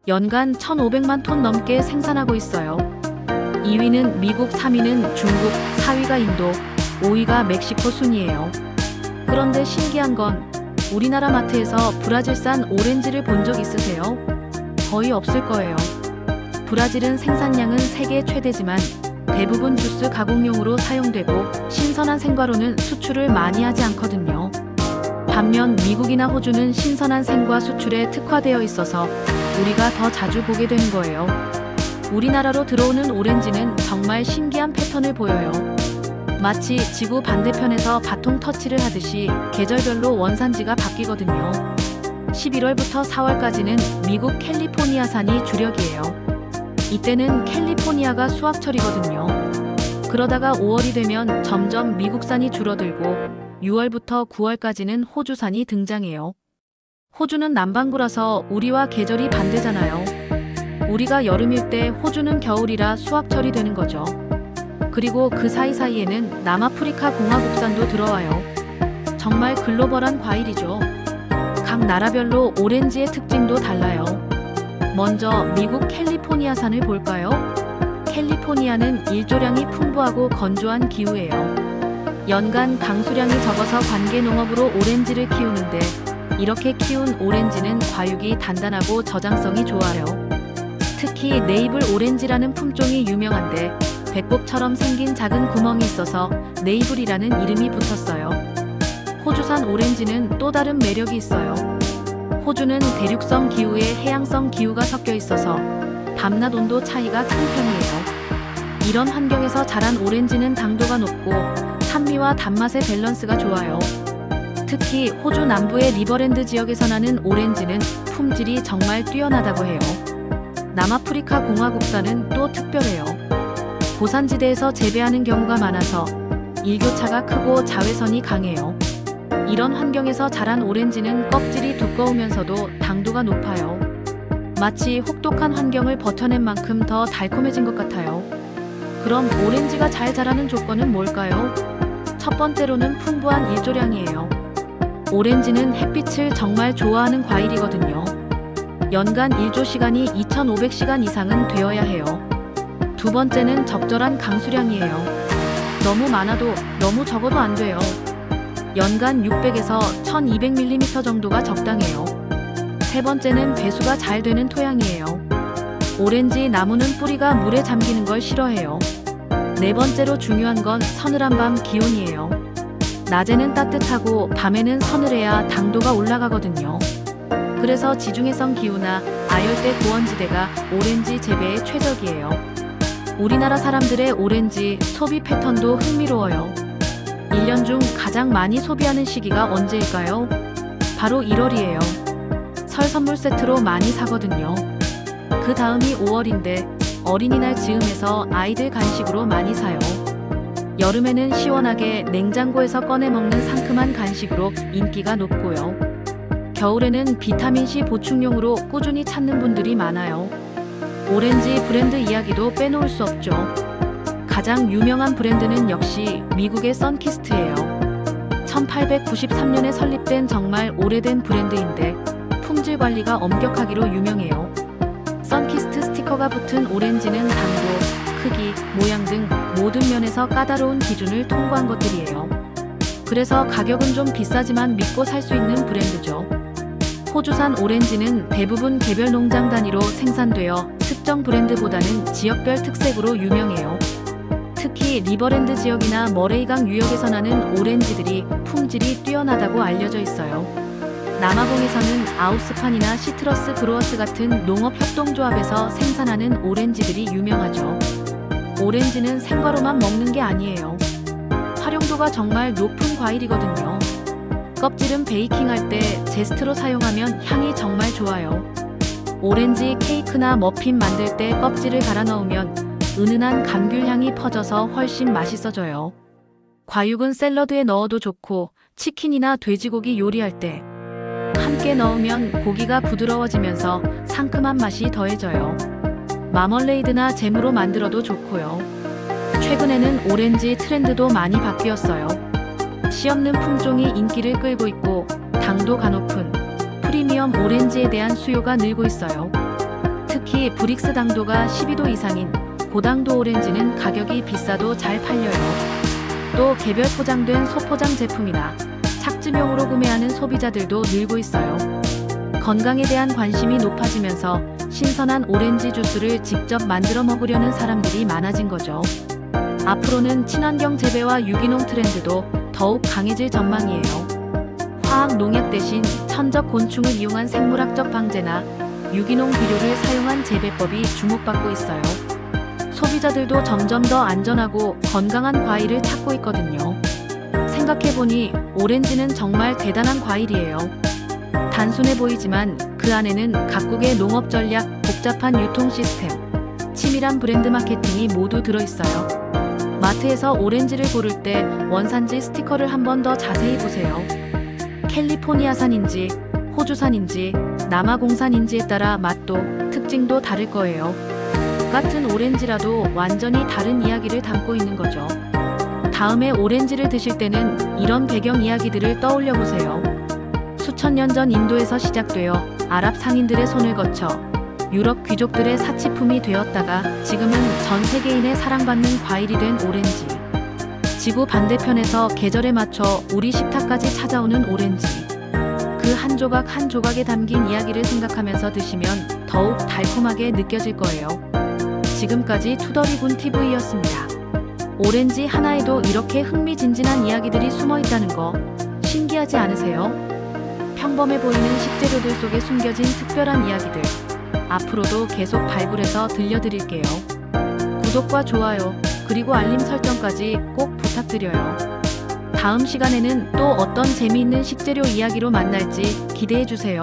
연간 1,500만 톤 넘게 생산하고 있어요. 2위는 미국, 3위는 중국, 4위가 인도, 5위가 멕시코 순이에요. 그런데 신기한 건 우리나라 마트에서 브라질산 오렌지를 본 적 있으세요? 거의 없을 거예요. 브라질은 생산량은 세계 최대지만 대부분 주스 가공용으로 사용되고 신선한 생과로는 수출을 많이 하지 않거든요. 반면 미국이나 호주는 신선한 생과 수출에 특화되어 있어서 우리가 더 자주 보게 되는 거예요. 우리나라로 들어오는 오렌지는 정말 신기한 패턴을 보여요. 마치 지구 반대편에서 바통 터치를 하듯이 계절별로 원산지가 바뀌거든요. 11월부터 4월까지는 미국 캘리포니아산이 주력이에요. 이때는 캘리포니아가 수확철이거든요. 그러다가 5월이 되면 점점 미국산이 줄어들고 6월부터 9월까지는 호주산이 등장해요. 호주는 남반구라서 우리와 계절이 반대잖아요. 우리가 여름일 때 호주는 겨울이라 수확철이 되는 거죠. 그리고 그 사이사이에는 남아프리카 공화국산도 들어와요. 정말 글로벌한 과일이죠. 각 나라별로 오렌지의 특징도 달라요. 먼저 미국 캘리포니아산을 볼까요? 캘리포니아는 일조량이 풍부하고 건조한 기후예요. 연간 강수량이 적어서 관계 농업으로 오렌지를 키우는데 이렇게 키운 오렌지는 과육이 단단하고 저장성이 좋아요. 특히 네이블 오렌지라는 품종이 유명한데 배꼽처럼 생긴 작은 구멍이 있어서 네이블이라는 이름이 붙었어요. 호주산 오렌지는 또 다른 매력이 있어요. 호주는 대륙성 기후에 해양성 기후가 섞여 있어서 밤낮 온도 차이가 큰 편이에요. 이런 환경에서 자란 오렌지는 당도가 높고 산미와 단맛의 밸런스가 좋아요. 특히 호주 남부의 리버랜드 지역에서 나는 오렌지는 품질이 정말 뛰어나다고 해요. 남아프리카 공화국산은 또 특별해요. 고산지대에서 재배하는 경우가 많아서 일교차가 크고 자외선이 강해요. 이런 환경에서 자란 오렌지는 껍질이 두꺼우면서도 당도가 높아요. 마치 혹독한 환경을 버텨낸 만큼 더 달콤해진 것 같아요. 그럼 오렌지가 잘 자라는 조건은 뭘까요? 첫 번째로는 풍부한 일조량이에요. 오렌지는 햇빛을 정말 좋아하는 과일이거든요. 연간 일조 시간이 2,500시간 이상은 되어야 해요. 두 번째는 적절한 강수량이에요. 너무 많아도 너무 적어도 안 돼요. 연간 600에서 1200mm 정도가 적당해요. 세 번째는 배수가 잘 되는 토양이에요. 오렌지 나무는 뿌리가 물에 잠기는 걸 싫어해요. 네 번째로 중요한 건 서늘한 밤 기온이에요. 낮에는 따뜻하고 밤에는 서늘해야 당도가 올라가거든요. 그래서 지중해성 기후나 아열대 고원지대가 오렌지 재배에 최적이에요. 우리나라 사람들의 오렌지 소비 패턴도 흥미로워요. 1년 중 가장 많이 소비하는 시기가 언제일까요? 바로 1월이에요. 설 선물 세트로 많이 사거든요. 그 다음이 5월인데 어린이날 즈음해서 아이들 간식으로 많이 사요. 여름에는 시원하게 냉장고에서 꺼내 먹는 상큼한 간식으로 인기가 높고요. 겨울에는 비타민C 보충용으로 꾸준히 찾는 분들이 많아요. 오렌지 브랜드 이야기도 빼놓을 수 없죠. 가장 유명한 브랜드는 역시 미국의 선키스트예요. 1893년에 설립된 정말 오래된 브랜드인데 품질 관리가 엄격하기로 유명해요. 선키스트 스티커가 붙은 오렌지는 당도, 크기, 모양 등 모든 면에서 까다로운 기준을 통과한 것들이에요. 그래서 가격은 좀 비싸지만 믿고 살 수 있는 브랜드죠. 호주산 오렌지는 대부분 개별 농장 단위로 생산되어 특정 브랜드보다는 지역별 특색으로 유명해요. 특히 리버랜드 지역이나 머레이강 유역에서 나는 오렌지들이 품질이 뛰어나다고 알려져 있어요. 남아공에서는 아우스판이나 시트러스 그로어스 같은 농업협동조합에서 생산하는 오렌지들이 유명하죠. 오렌지는 생과로만 먹는 게 아니에요. 활용도가 정말 높은 과일이거든요. 껍질은 베이킹할 때 제스트로 사용하면 향이 정말 좋아요. 오렌지 케이크나 머핀 만들 때 껍질을 갈아 넣으면 은은한 감귤향이 퍼져서 훨씬 맛있어져요. 과육은 샐러드에 넣어도 좋고 치킨이나 돼지고기 요리할 때 함께 넣으면 고기가 부드러워지면서 상큼한 맛이 더해져요. 마멀레이드나 잼으로 만들어도 좋고요. 최근에는 오렌지 트렌드도 많이 바뀌었어요. 씨 없는 품종이 인기를 끌고 있고 당도가 높은 프리미엄 오렌지에 대한 수요가 늘고 있어요. 특히 브릭스 당도가 12도 이상인 고당도 오렌지는 가격이 비싸도 잘 팔려요. 또 개별 포장된 소포장 제품이나 착즙용으로 구매하는 소비자들도 늘고 있어요. 건강에 대한 관심이 높아지면서 신선한 오렌지 주스를 직접 만들어 먹으려는 사람들이 많아진 거죠. 앞으로는 친환경 재배와 유기농 트렌드도 더욱 강해질 전망이에요. 화학 농약 대신 천적 곤충을 이용한 생물학적 방제나 유기농 비료를 사용한 재배법이 주목받고 있어요. 소비자들도 점점 더 안전하고 건강한 과일을 찾고 있거든요. 생각해보니 오렌지는 정말 대단한 과일이에요. 단순해 보이지만 그 안에는 각국의 농업 전략, 복잡한 유통 시스템, 치밀한 브랜드 마케팅이 모두 들어있어요. 마트에서 오렌지를 고를 때 원산지 스티커를 한 번 더 자세히 보세요. 캘리포니아산인지 호주산인지 남아공산인지에 따라 맛도 특징도 다를 거예요. 같은 오렌지라도 완전히 다른 이야기를 담고 있는 거죠. 다음에 오렌지를 드실 때는 이런 배경 이야기들을 떠올려 보세요. 수천 년 전 인도에서 시작되어 아랍 상인들의 손을 거쳐 유럽 귀족들의 사치품이 되었다가 지금은 전 세계인의 사랑받는 과일이 된 오렌지. 지구 반대편에서 계절에 맞춰 우리 식탁까지 찾아오는 오렌지. 그 한 조각 한 조각에 담긴 이야기를 생각하면서 드시면 더욱 달콤하게 느껴질 거예요. 지금까지 투더리군 TV였습니다. 오렌지 하나에도 이렇게 흥미진진한 이야기들이 숨어 있다는 거 신기하지 않으세요? 평범해 보이는 식재료들 속에 숨겨진 특별한 이야기들. 앞으로도 계속 발굴해서 들려드릴게요. 구독과 좋아요, 그리고 알림 설정까지 꼭 부탁드려요. 다음 시간에는 또 어떤 재미있는 식재료 이야기로 만날지 기대해주세요.